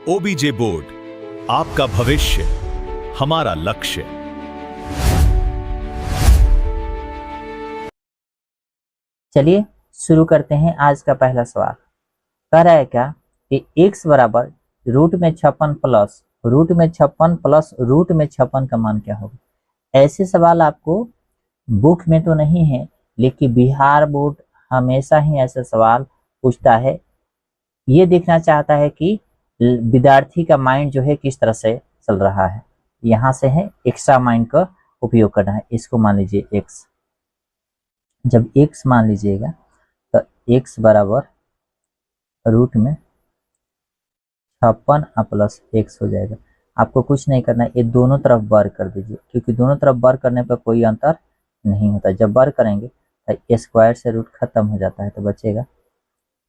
OBJ board, आपका भविष्य हमारा लक्ष्य। चलिए शुरू करते हैं आज का पहला सवाल। कह रहा है क्या कि x बराबर रूट में 56 प्लस रूट में 56 प्लस रूट में 56 का मान क्या होगा। ऐसे सवाल आपको बुक में तो नहीं है, लेकिन बिहार बोर्ड हमेशा ही ऐसे सवाल पूछता है। ये देखना चाहता है कि विद्यार्थी का माइंड जो है किस तरह से चल रहा है। यहाँ से है एक्स्ट्रा माइंड का उपयोग करना है। इसको मान लीजिए x, जब x मान लीजिएगा तो x बराबर रूट में 56 प्लस x हो जाएगा। आपको कुछ नहीं करना है, ये दोनों तरफ वर्ग कर दीजिए, क्योंकि दोनों तरफ वर्ग करने पर कोई अंतर नहीं होता। जब वर्ग करेंगे तो स्क्वायर से रूट खत्म हो जाता है, तो बचेगा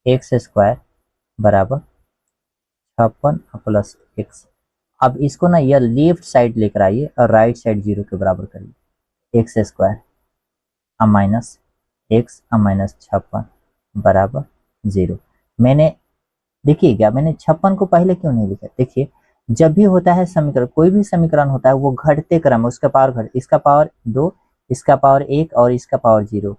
एक्स स्क्वायर बराबर 56 प्लस एक्स। अब इसको ना यह लेफ्ट साइड लेकर आइए और राइट साइड 0 के बराबर करिए। X square minus x minus 56 बराबर 0। मैंने देखिएगा, मैंने 56 को पहले क्यों नहीं लिखा। देखिए, जब भी होता है समीकरण, कोई भी समीकरण होता है वो घटते क्रम में, उसका पावर घट, इसका पावर 2, इसका पावर 1 और इसका पावर 0।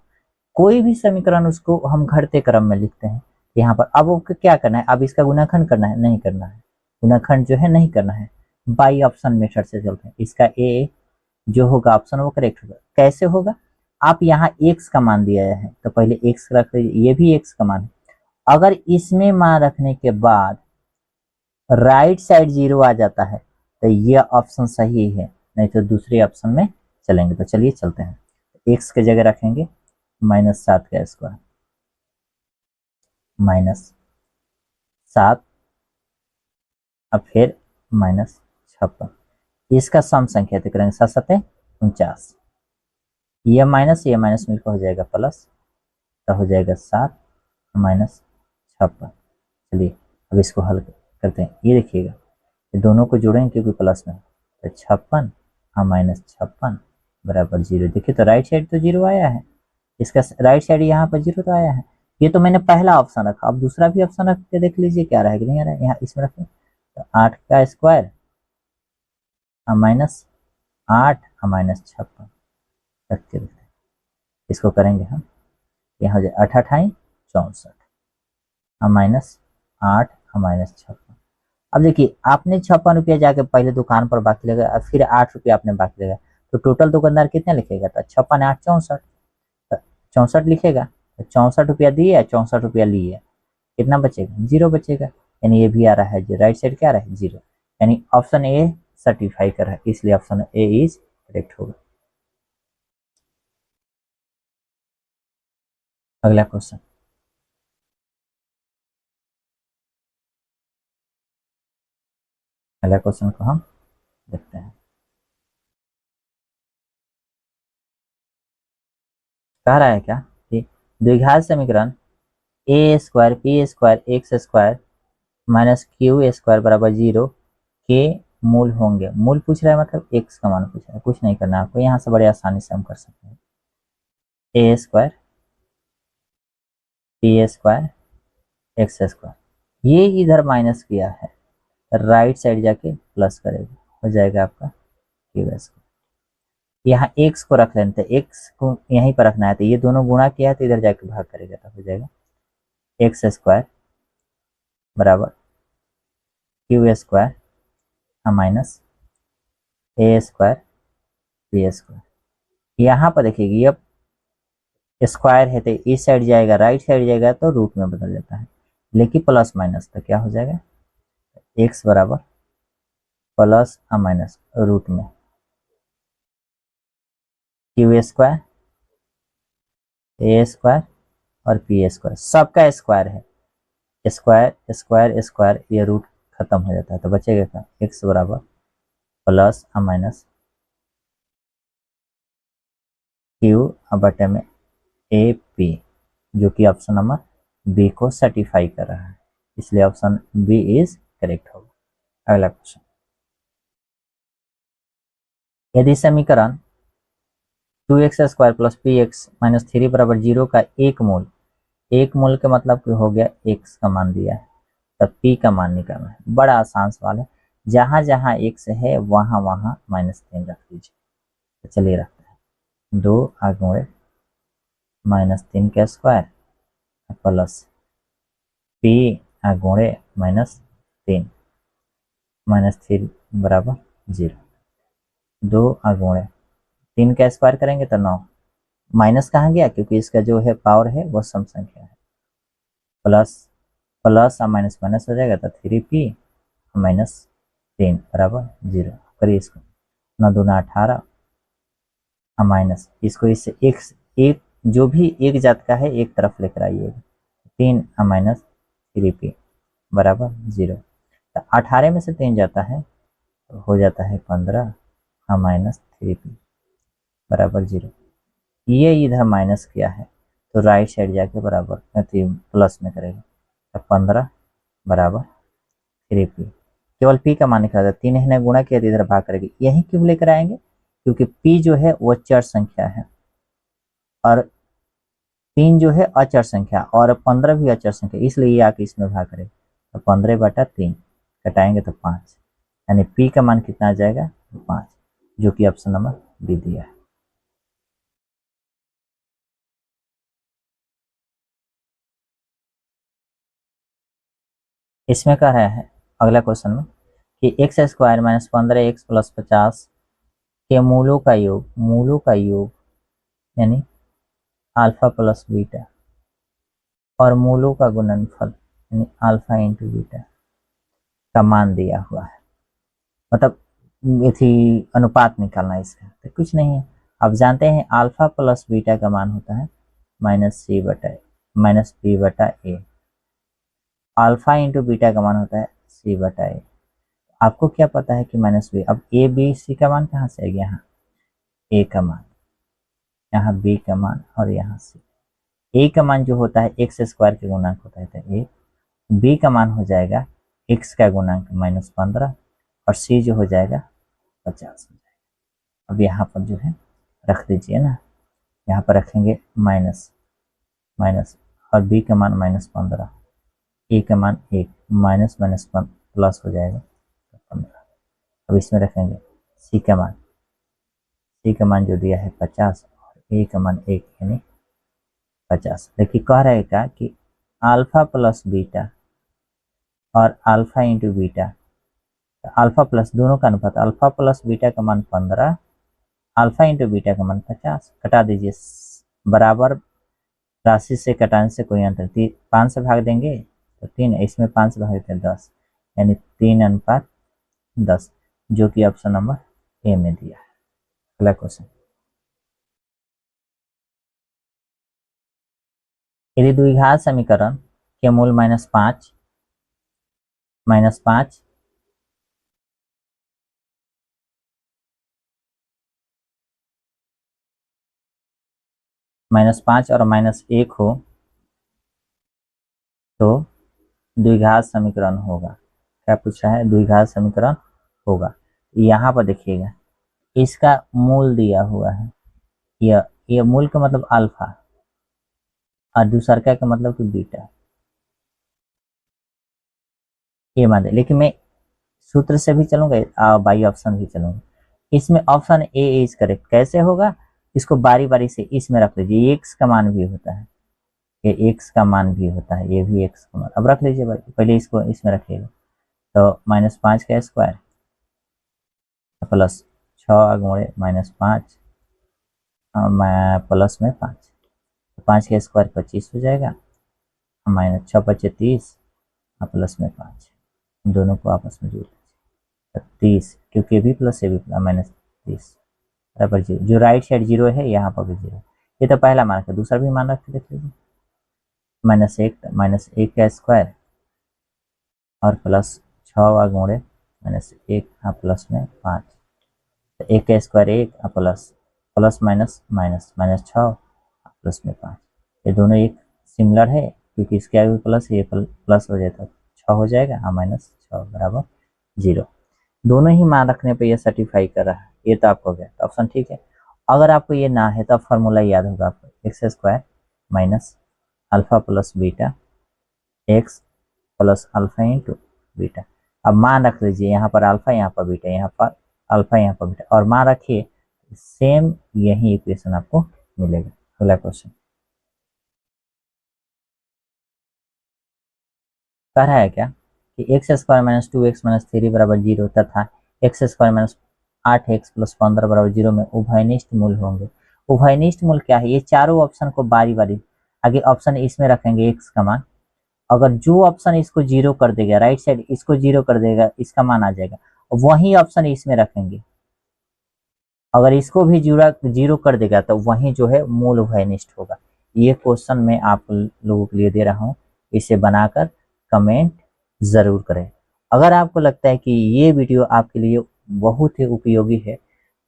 कोई भी समीकरण उसको हम घटते क्रम में लिखते हैं। यहाँ पर अब आपको क्या करना है, अब इसका गुणाखंड करना है, नहीं करना है। गुणाखंड जो है नहीं करना है, बाई ऑप्शन मेथड से चलते हैं। इसका ए जो होगा ऑप्शन वो करेक्ट होगा। कैसे होगा, आप यहाँ x का मान दिया है तो पहले x रख लीजिए, ये भी x का मान है। अगर इसमें मान रखने के बाद राइट साइड 0 आ जाता है तो ये ऑप्शन सही है, नहीं तो दूसरे ऑप्शन में चलेंगे। तो चलिए चलते हैं। x के जगह रखेंगे -7 का स्क्वायर -7, अब फिर -56। इसका सम संख्या तो करेंगे 7 7 49। ये माइनस मिलकर हो जाएगा प्लस, तो हो जाएगा 7 -56। चलिए अब इसको हल करते हैं। ये देखिएगा, ये दोनों को जोड़ेंगे क्योंकि प्लस में, तो 56 -56 बराबर 0। देखिए तो राइट साइड तो 0 आया है, इसका राइट साइड यहाँ पर 0 तो आया है। ये तो मैंने पहला ऑप्शन रखा, अब दूसरा भी ऑप्शन रख के देख लीजिए क्या रहेगा, नहीं आ रहा है। यहाँ इसमें रखें तो 8 का स्क्वायर -8 -56 रख के देखते हैं। इसको करेंगे हम, यहाँ हो जाए 8 8 64 -8 -56। अब देखिए, आपने 56 रुपया जाके पहले दुकान पर बाकी लगा, फिर 8 रुपया आपने बाकी लगा, तो टोटल दुकानदार कितना लिखेगा, तो 56 8 64, 64 लिखेगा। तो 64 रुपया दिए, 64 रुपया लिए, कितना बचेगा, 0 बचेगा। यानी ये भी आ रहा है जो राइट साइड क्या आ रहा है, 0। यानी ऑप्शन ए सर्टिफाई कर रहा है, इसलिए ऑप्शन ए इज करेक्ट होगा। अगला क्वेश्चन, अगला क्वेश्चन को हम देखते हैं। कह रहा है क्या कि द्विघात समीकरण A square P square X square minus Q square बराबर 0 के मूल होंगे। मूल पूछ रहा है, मतलब एक्स का मान पूछ रहा है। कुछ नहीं करना आपको, यहाँ से बड़े आसानी से हम कर सकते हैं। A square P square X square, ये इधर माइनस किया है, राइट साइड जाके प्लस करेगा, हो जाएगा आपका क्यू स्क्वायर। यहाँ एक्स को रख लेते हैं, एक्स को यहीं पर रखना है, तो ये दोनों गुणा किया है तो इधर जाके भाग करेगा, तो हो जाएगा एक्स स्क्वायर बराबर क्यू स्क्वायर माइनस ए स्क्वायर बी स्क्वायर। यहाँ पर देखिए, ये स्क्वायर है तो इस साइड जाएगा, राइट साइड जाएगा तो रूट में बदल जाता है, लेकिन प्लस माइनस तो क्या हो जाएगा, एक्स बराबर प्लस माइनस रूट में क्यू स्क्वायर ए स्क्वायर और पी स्क्वायर, सबका स्क्वायर है, स्क्वायर स्क्वायर स्क्वायर, ये रूट खत्म हो जाता है, तो बचेगा क्या, एक्स बराबर प्लस माइनस क्यू बटे में ए पी, जो कि ऑप्शन नंबर बी को सर्टिफाई कर रहा है, इसलिए ऑप्शन बी इज करेक्ट होगा। अगला क्वेश्चन, यदि समीकरण 2x square plus P x minus 3 बराबर 0 का एक मूल के मतलब कि हो गया x का मान दिया है, तो p का मान निकालना है। बड़ा आसान सवाल है, जहां जहां x है वहां वहां -3 रख दीजिए। तो चलिए रखते हैं 2 आगे -3 का स्क्वायर प्लस p आगे -3 -3 बराबर 0। 2 आगे 3 का स्क्वायर करेंगे तो 9, माइनस कहाँ गया क्योंकि इसका जो है पावर है वो सम संख्या है। प्लस प्लस और माइनस माइनस हो जाएगा तो 3p -3 बराबर 0। करिए इसको, 9 दूना 18 और माइनस इसको इससे एक जो भी एक जात का है एक तरफ लेकर आइएगा। 3 और -3p बराबर 0। तो 18 में से 3 जाता है तो हो जाता है 15 और -3p बराबर 0। ये इधर माइनस किया है तो राइट साइड जाके बराबर प्लस में करेगा तो 15 बराबर 3p। केवल p का मान निकाला, 3 है गुणा किया तो इधर भाग करेगी। यही क्यों लेकर आएंगे क्योंकि p जो है वो चर संख्या है और 3 जो है अचर संख्या और 15 भी अचर संख्या, इसलिए ये आके इसमें भाग करेगा। तो 15/3 कटाएंगे तो 5, यानी p का मान कितना आ जाएगा 5, जो कि ऑप्शन नंबर बी दिया है। इसमें कह रहा है अगला क्वेश्चन में कि x² -15x + 50 के मूलों का योग यानी अल्फा प्लस बीटा और मूलों का गुणनफल यानी अल्फा इंटू बीटा का मान दिया हुआ है। मतलब थी अनुपात निकालना है इसका, तो कुछ नहीं है। अब जानते हैं अल्फा प्लस बीटा का मान होता है -b/a, अल्फा इंटू बीटा का मान होता है c/a। आपको क्या पता है कि -b, अब a b c का मान कहाँ से आएगा, यहाँ a का मान, यहाँ b का मान और यहाँ c। a का मान जो होता है x² के गुणांक होता है तो a, b का मान हो जाएगा x का गुणांक -15 और c जो हो जाएगा 50 हो जाएगा। अब यहाँ पर जो है रख दीजिए ना, यहाँ पर रखेंगे माइनस और b का मान -15, a का मान 1, माइनस प्लस हो जाएगा 15। अब इसमें रखेंगे c का मान जो दिया है 50 और a का मान 1 यानी 50। देखिए कह रहेगा कि अल्फा प्लस बीटा और alpha into beta, alpha plus दोनों का अनुपात, अल्फा प्लस बीटा का मान 15, अल्फा इंटू बीटा का मान 50। कटा दीजिए, बराबर राशि से कटाने से कोई अंतर, 5 से भाग देंगे तो 3, इसमें 5 से भाग देते हैं 10, यानी 3:10, जो कि ऑप्शन नंबर ए में दिया है। अगला क्वेश्चन, यदि द्विघात समीकरण के मूल -5 -5 और -1 हो तो द्विघात समीकरण होगा। क्या पूछा है, द्विघात समीकरण होगा। यहाँ पर देखिएगा इसका मूल दिया हुआ है, यह मूल का मतलब अल्फा और दूसरा का मतलब कि बीटा, ये मान दे। लेकिन मैं सूत्र से भी चलूंगा बाई ऑप्शन भी चलूंगा। इसमें ऑप्शन ए इज करेक्ट। कैसे होगा, इसको बारी बारी से इसमें रख लीजिए, एक्स का मान भी होता है, ये एक्स का मान भी होता है, ये भी एक्स का मान। अब रख लीजिए भाई, पहले इसको इसमें रखिएगा तो -5 का स्क्वायर प्लस 6 गुणे -5 प्लस में 5, 5 का स्क्वायर 25 हो जाएगा, -6 × 30 प्लस में 5, दोनों को आपस में जोड़ लीजिए 30, क्योंकि ये भी प्लस ये भी प्लस, -30 बराबर 0। जो राइट साइड 0 है यहाँ पर भी 0। ये तो पहला मान है, दूसरा भी मान रख के देख लीजिए, -1 का स्क्वायर और प्लस 6 गुणे -1 प्लस में 5, तो 1 का स्क्वायर 1 प्लस माइनस -6 प्लस में 5। ये दोनों एक सिमिलर है क्योंकि इसके आगे प्लस, ये प्लस हो जाता है 6 हो जाएगा -6 बराबर 0। दोनों ही मान रखने पे ये सर्टिफाई कर रहा है। ये तो आपको हो गया, तो ऑप्शन ठीक है। अगर आपको ये ना है तो आप फॉर्मूला याद होगा आपको, x² - alpha plus beta x plus alpha into beta. अब मान रख लीजिए, यहाँ पर अल्फा, यहाँ पर बीटा, यहाँ पर अल्फा, यहाँ पर बीटा, और मान रखिए सेम यही इक्वेशन आपको मिलेगा। अगला क्वेश्चन कह रहा है क्या कि x square minus 2x minus 3 बराबर 0 तथा x square minus 8x plus 15 बराबर 0 में उभयनिष्ठ मूल होंगे। उभयनिष्ठ मूल क्या है? ये चारों ऑप्शन को बारी बारी, आगे ऑप्शन इसमें रखेंगे x का मान, अगर जो ऑप्शन इसको 0 कर देगा, राइट साइड इसको 0 कर देगा, इसका मान आ जाएगा, वही ऑप्शन इसमें रखेंगे, अगर इसको भी 0 कर देगा तो वही जो है मूल उभयनिष्ठ होगा। ये क्वेश्चन मैं आप लोगों के लिए दे रहा हूँ, इसे बनाकर कमेंट जरूर करें। अगर आपको लगता है कि ये वीडियो आपके लिए बहुत ही उपयोगी है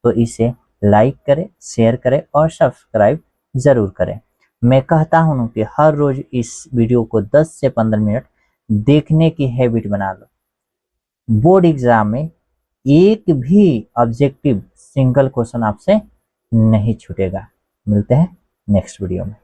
तो इसे लाइक करें, शेयर करें और सब्सक्राइब जरूर करें। मैं कहता हूँ कि हर रोज इस वीडियो को 10 से 15 मिनट देखने की हैबिट बना लो। बोर्ड एग्जाम में एक भी ऑब्जेक्टिव सिंगल क्वेश्चन आपसे नहीं छूटेगा। मिलते हैं नेक्स्ट वीडियो में।